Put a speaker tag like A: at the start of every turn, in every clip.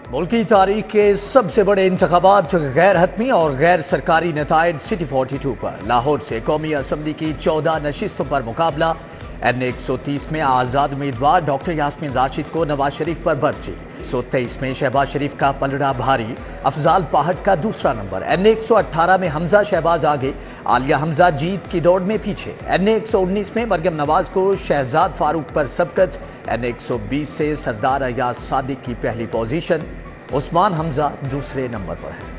A: मुल्की तारीख के सबसे बड़े इंतखाबात गैर हतमी और गैर सरकारी नतायज सिटी 42 पर लाहौर से कौमी असम्बली की 14 नशिस्तों पर मुकाबला। N130 में आज़ाद उम्मीदवार डॉक्टर यास्मीन राशिद को नवाज शरीफ पर बर्ची। 123 में शहबाज शरीफ का पलड़ा भारी, अफजाल पाहट का दूसरा नंबर। N118 में हमजा शहबाज आगे, आलिया हमजा जीत की दौड़ में पीछे। N119 में मरियम नवाज को शहजाद फारूक पर सबकत। N120 से सरदार अयाज सादिक की पहली पोजीशन, उस्मान हमजा दूसरे नंबर पर है।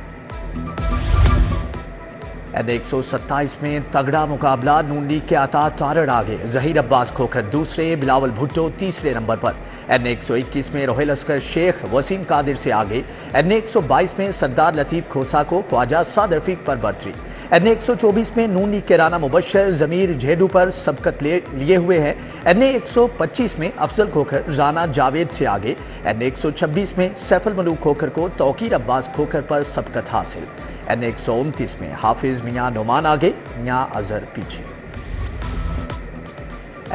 A: N127 में तगड़ा मुकाबला, नून लीग के आता तारड़ आगे, जहीर अब्बास खोखर दूसरे, बिलावल भुट्टो तीसरे नंबर पर। N121 में रोहेल अस्कर शेख वसीम कादिर से आगे। N122 में सरदार लतीफ़ खोसा को ख्वाजा साद रफीक पर बर्तरी। N124 में नून लीग के राना मुबशर जमीर झेडू पर सबकत लिए हुए हैं। N125 में अफजल खोखर राना जावेद से आगे। N126 में सैफुल मलूक खोखर को तौकीर अब्बास खोखर पर सबकत हासिल। N129 में हाफिज मियां नोमान आगे, मियां अजहर पीछे।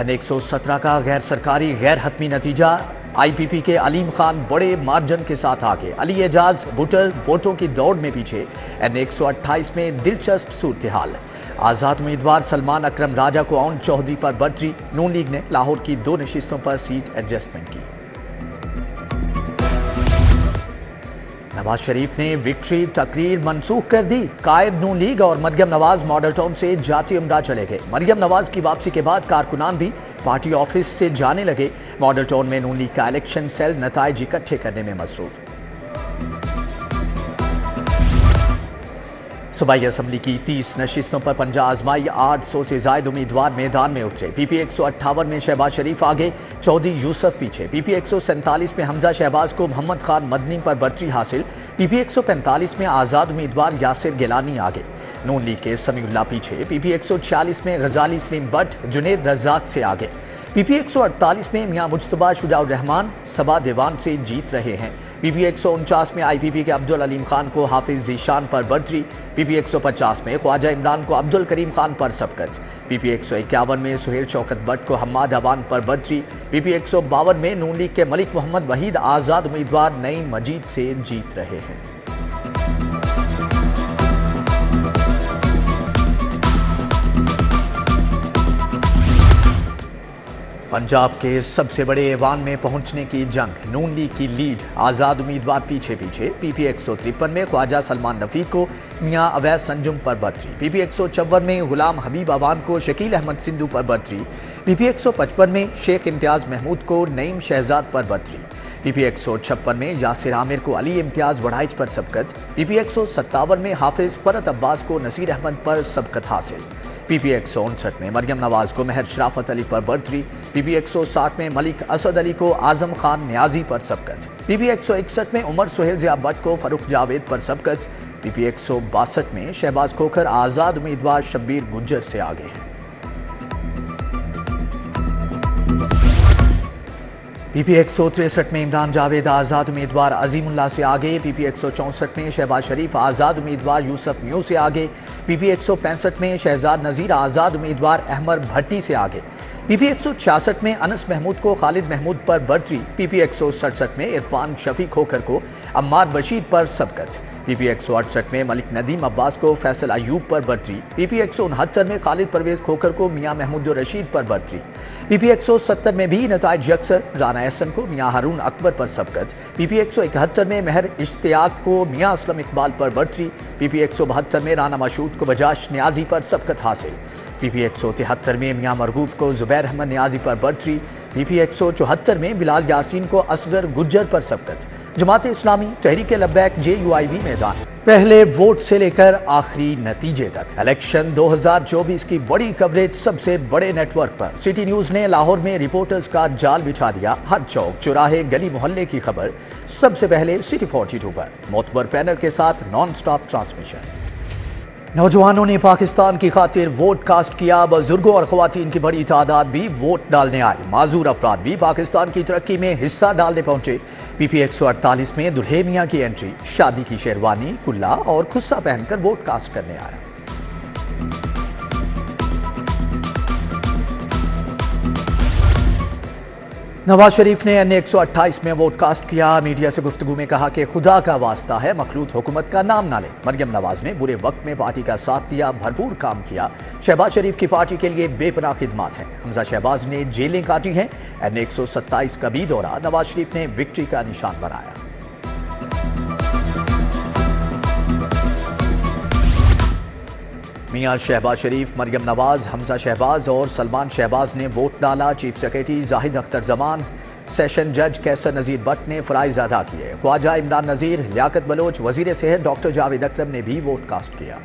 A: N117 का गैर सरकारी गैर हतमी नतीजा, IPP के अलीम खान बड़े मार्जिन के साथ आगे, अली एजाज बुटर वोटों की दौड़ में पीछे। N128 में दिलचस्प सूरत हाल, आज़ाद उम्मीदवार सलमान अकरम राजा को औन चौधरी पर बर्तरी। नून लीग ने लाहौर की 2 नशिस्तों पर सीट एडजस्टमेंट की। नवाज शरीफ ने विक्ट्री तकरीर मनसूख कर दी। कायद नून लीग और मरियम नवाज मॉडल टाउन से जाती उमरा चले गए। मरियम नवाज की वापसी के बाद कारकुनान भी पार्टी ऑफिस से जाने लगे। मॉडल टाउन में नून लीग का इलेक्शन सेल नताइज इकट्ठे करने में मसरूफ। सूबाई असम्बली की 30 नशिस्तों पर पंजा आजमाई, 800 से जायद उम्मीदवार मैदान में उतरे। PP 158 में शहबाज शरीफ आगे, चौधरी यूसुफ पीछे। PP 147 में हमजा शहबाज को मोहम्मद खान मदनी पर बर्तरी हासिल। PP 145 में आज़ाद उम्मीदवार यासिर गिलानी आगे, नून लीग के समीउल्लाह पीछे। PP 146 में गजाली सलीम बट जुनेद रज़ाक से आगे। PP 148 में मियां मुज्तबा शुजाउर रहमान सबा देवान से जीत रहे हैं। PP 149 में IPP के अब्दुल अलीम खान को हाफिज जीशान पर बर्तरी। PP 150 में ख्वाजा इमरान को अब्दुल करीम खान पर सबकत। PP 151 में सुहेल शौकत बट को हम्माद अवान पर बर्तरी। PP 152 में नून लीग के मलिक मोहम्मद वहीद आज़ाद उम्मीदवार नईम मजीद से जीत रहे हैं। पंजाब के सबसे बड़े ऐवान में पहुंचने की जंग, नून लीग की लीड, आज़ाद उम्मीदवार पीछे पीछे। PP 153 में ख्वाजा सलमान रफ़ी को मियां अवैस संजुम पर बर्तरी। PP 154 में गुलाम हबीब अवान को शकील अहमद सिंधु पर बर्तरी। PP 155 में शेख इम्तियाज़ महमूद को नईम शहजाद पर बर्तरी। PP 156 में यासिर आमिर को अली इम्तियाज़ वढ़ाइच पर सबकत। PP 157 में हाफिज फरत अब्बास को नसीर अहमद पर सबकत हासिल। PP 159 में मरियम नवाज को महर शराफत अली पर बर्तरी। PP 160 में मलिक असद अली को आजम खान न्याजी पर सबकत। PP 161 में उमर सुहेल ज़िया भट्ट को फरूख जावेद पर सबकत। PP 162 में शहबाज खोखर आज़ाद उम्मीदवार शब्बीर गुज्जर से आगे हैं। PP 163 में इमरान जावेद आज़ाद उम्मीदवार अजीमुल्लाह से आगे। PP 164 में शहबाज शरीफ आज़ाद उम्मीदवार यूसुफ म्यू से आगे। PP 165 में शहजाद नज़ीर आज़ाद उम्मीदवार अहमद भट्टी से आगे। PP 166 में अनस महमूद को खालिद महमूद पर बर्तरी। PP 167 में इरफान शफी खोखर को अम्मार बशीर पर सबकत। PP 168 में मलिक नदीम अब्बास को फैसल अयूब पर बर्तरी। PP 169 में खालिद परवेज खोखर को मियां महमूद रशीद पर बर्तरी। PP 170 में भी नताइज यकसर, राना एहसन को मियां हारून अकबर पर सबकत। PP 171 में महर इश्तियाक को मियां असलम इकबाल पर बर्तरी। PP 172 में राना मशहूद को बजाश न्याजी पर सबकत हासिल। PP 173 में मियां मरगूब को जुबैर अहमद न्याजी पर बर्तरी। PP 174 में बिलाल यासीन को असगर गुज्जर पर सबकत। जमात इस्लामी तहरीक लब्बैक JUIB मैदान, पहले वोट से लेकर आखिरी नतीजे तक इलेक्शन 2024 की बड़ी कवरेज सबसे बड़े नेटवर्क पर। सिटी न्यूज़ ने लाहौर में रिपोर्टर्स का जाल बिछा दिया। हर चौक चौराहे गली मोहल्ले की खबर सबसे पहले सिटी 42 पर, मोतबर पैनल के साथ नॉन स्टॉप ट्रांसमिशन। नौजवानों ने पाकिस्तान की खातिर वोट कास्ट किया। बुजुर्गों और ख्वातीन की बड़ी तादाद भी वोट डालने आए। माजूर अफराद भी पाकिस्तान की तरक्की में हिस्सा डालने पहुंचे। PP 148 में दुल्हे मियां की एंट्री, शादी की शेरवानी, कुल्ला और खुस्सा पहनकर वोट कास्ट करने आया। नवाज शरीफ ने एन 128 में वोट कास्ट किया। मीडिया से गुफ्तगू में कहा कि खुदा का वास्ता है मखलूत हुकूमत का नाम ना ले। मरियम नवाज ने बुरे वक्त में पार्टी का साथ दिया, भरपूर काम किया। शहबाज शरीफ की पार्टी के लिए बेपनाह खिदमत है। हमजा शहबाज ने जेलें काटी हैं। एन 127 का भी दौरा नवाज शरीफ ने विक्ट्री का निशान बनाया। मियां शहबाज शरीफ, मरियम नवाज, हमजा शहबाज और सलमान शहबाज ने वोट डाला। Chief secretary Zahid Akhtar Zaman, session जज कैसर नज़ीर भट्ट ने फ़राइज़ अदा किए। ख्वाजा इमरान नज़ीर, लियाकत बलोच, वज़ीर सेहत डॉक्टर जावेद अकरम ने भी वोट कास्ट किया।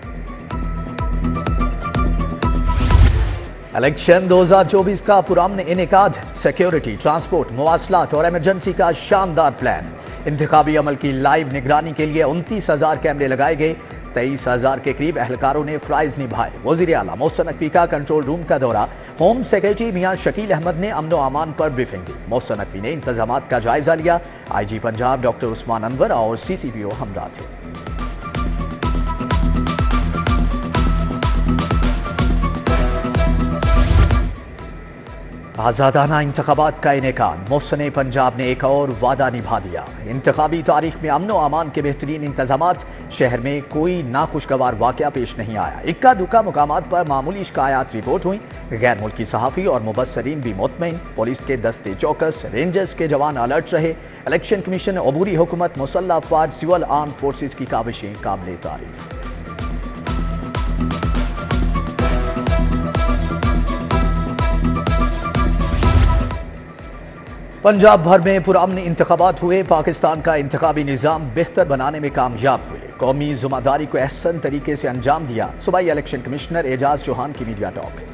A: इलेक्शन 2024 का पुरअमन इनेकाद, सिक्योरिटी, ट्रांसपोर्ट, मवासलात और इमरजेंसी का शानदार प्लान। इंतखाबी अमल की लाइव निगरानी के लिए 29,000 कैमरे लगाए गए। 23,000 के करीब एहलकारों ने फ़राइज़ निभाए। वज़ीर आला मोहसिन नकवी का कंट्रोल रूम का दौरा। होम सेक्रेटरी मियां शकील अहमद ने अमन व अमान पर ब्रीफिंग दी। मोहसिन नकवी ने इंतजामात का जायजा लिया। IG पंजाब डॉक्टर उस्मान अनवर और CCPO हमरा थे। आज़ादाना इंतखाबात का इनेकाद, मोहसिन पंजाब ने एक और वादा निभा दिया। इंतखाबी तारीख में अमन व अमान के बेहतरीन इंतजामात। शहर में कोई नाखुशगवार वाक़या पेश नहीं आया। इक्का दुक्का मुकामात पर मामूली शिकायत रिपोर्ट हुई। गैर मुल्की सहाफ़ी और मुबस्सरीन भी मुतमईन। पुलिस के दस्ते चौकस, रेंजर्स के जवान अलर्ट रहे। इलेक्शन कमीशन, अबूरी हुकूमत, मुसल्लह अफवाज, सिविल आर्म फोर्सेज की काविशें काबिल तारीफ। पंजाब भर में पुरअमन इंतखाबात हुए। पाकिस्तान का इंतखाबी निज़ाम बेहतर बनाने में कामयाब हुए। कौमी ज़िम्मेदारी को अहसन तरीके से अंजाम दिया। सूबाई इलेक्शन कमिश्नर एजाज चौहान की media talk.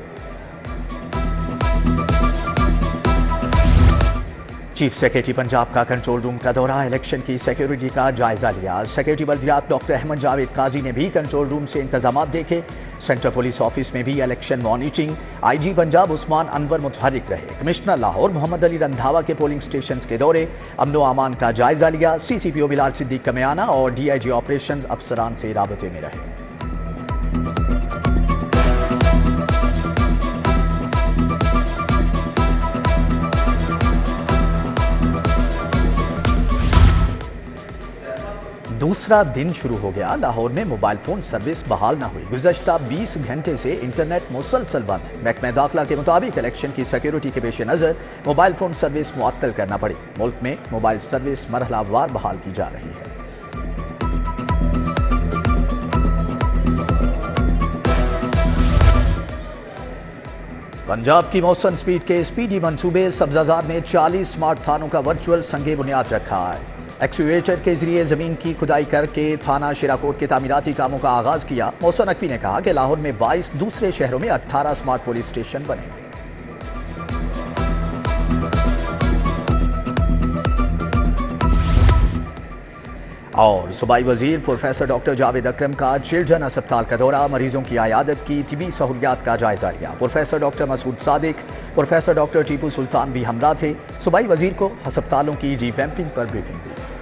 A: Chief secretary Punjab का कंट्रोल रूम का दौरा, इलेक्शन की सिक्योरिटी का जायजा लिया। सेक्रेटरी बल्दियात डॉक्टर अहमद जावेद काजी ने भी कंट्रोल रूम से इंतजामात देखे। सेंट्रल पुलिस ऑफिस में भी election monitoring. IG Punjab Usman Anwar मुतहरिक रहे। कमिश्नर लाहौर मोहम्मद अली रंधावा के पोलिंग स्टेशन के दौरे, अमन व अमान का जायजा लिया। CCPO बिलाल सिद्दीक कमियाना और DIG ऑपरेशन अफसरान से राबते में रहे। दूसरा दिन शुरू हो गया। लाहौर में मोबाइल फोन सर्विस बहाल न हुई। गुज़श्ता 20 घंटे से इंटरनेट मुसलसल बंद। महकमा दाखिला के मुताबिक इलेक्शन की सिक्योरिटी के पेश नज़र मोबाइल फोन सर्विस मुअत्तल करना पड़ी। मुल्क में मोबाइल सर्विस मरहलावार बहाल की जा रही है। पंजाब की मौसम स्पीड के स्पीडी मंसूबे, सब्जाजार ने 40 स्मार्ट थानों का वर्चुअल संगे बुनियाद रखा है। एक्सक्यूवेटर के जरिए जमीन की खुदाई करके थाना शिराकोट के तामीराती कामों का आगाज किया। मोहसिन नकवी ने कहा कि लाहौर में 22, दूसरे शहरों में 18 स्मार्ट पुलिस स्टेशन बने। और सूबाई वजीर प्रोफेसर डॉक्टर जावेद अकरम का चिल्ड्रन अस्पताल का दौरा, मरीजों की आयादत की, तिबी सहूलियात का जायजा लिया। Professor doctor Masood Sadiq, professor doctor Tipu Sultan भी हमरा थे। सूबाई वजीर को अस्पतालों की रिवैम्पिंग पर ब्रीफिंग दी।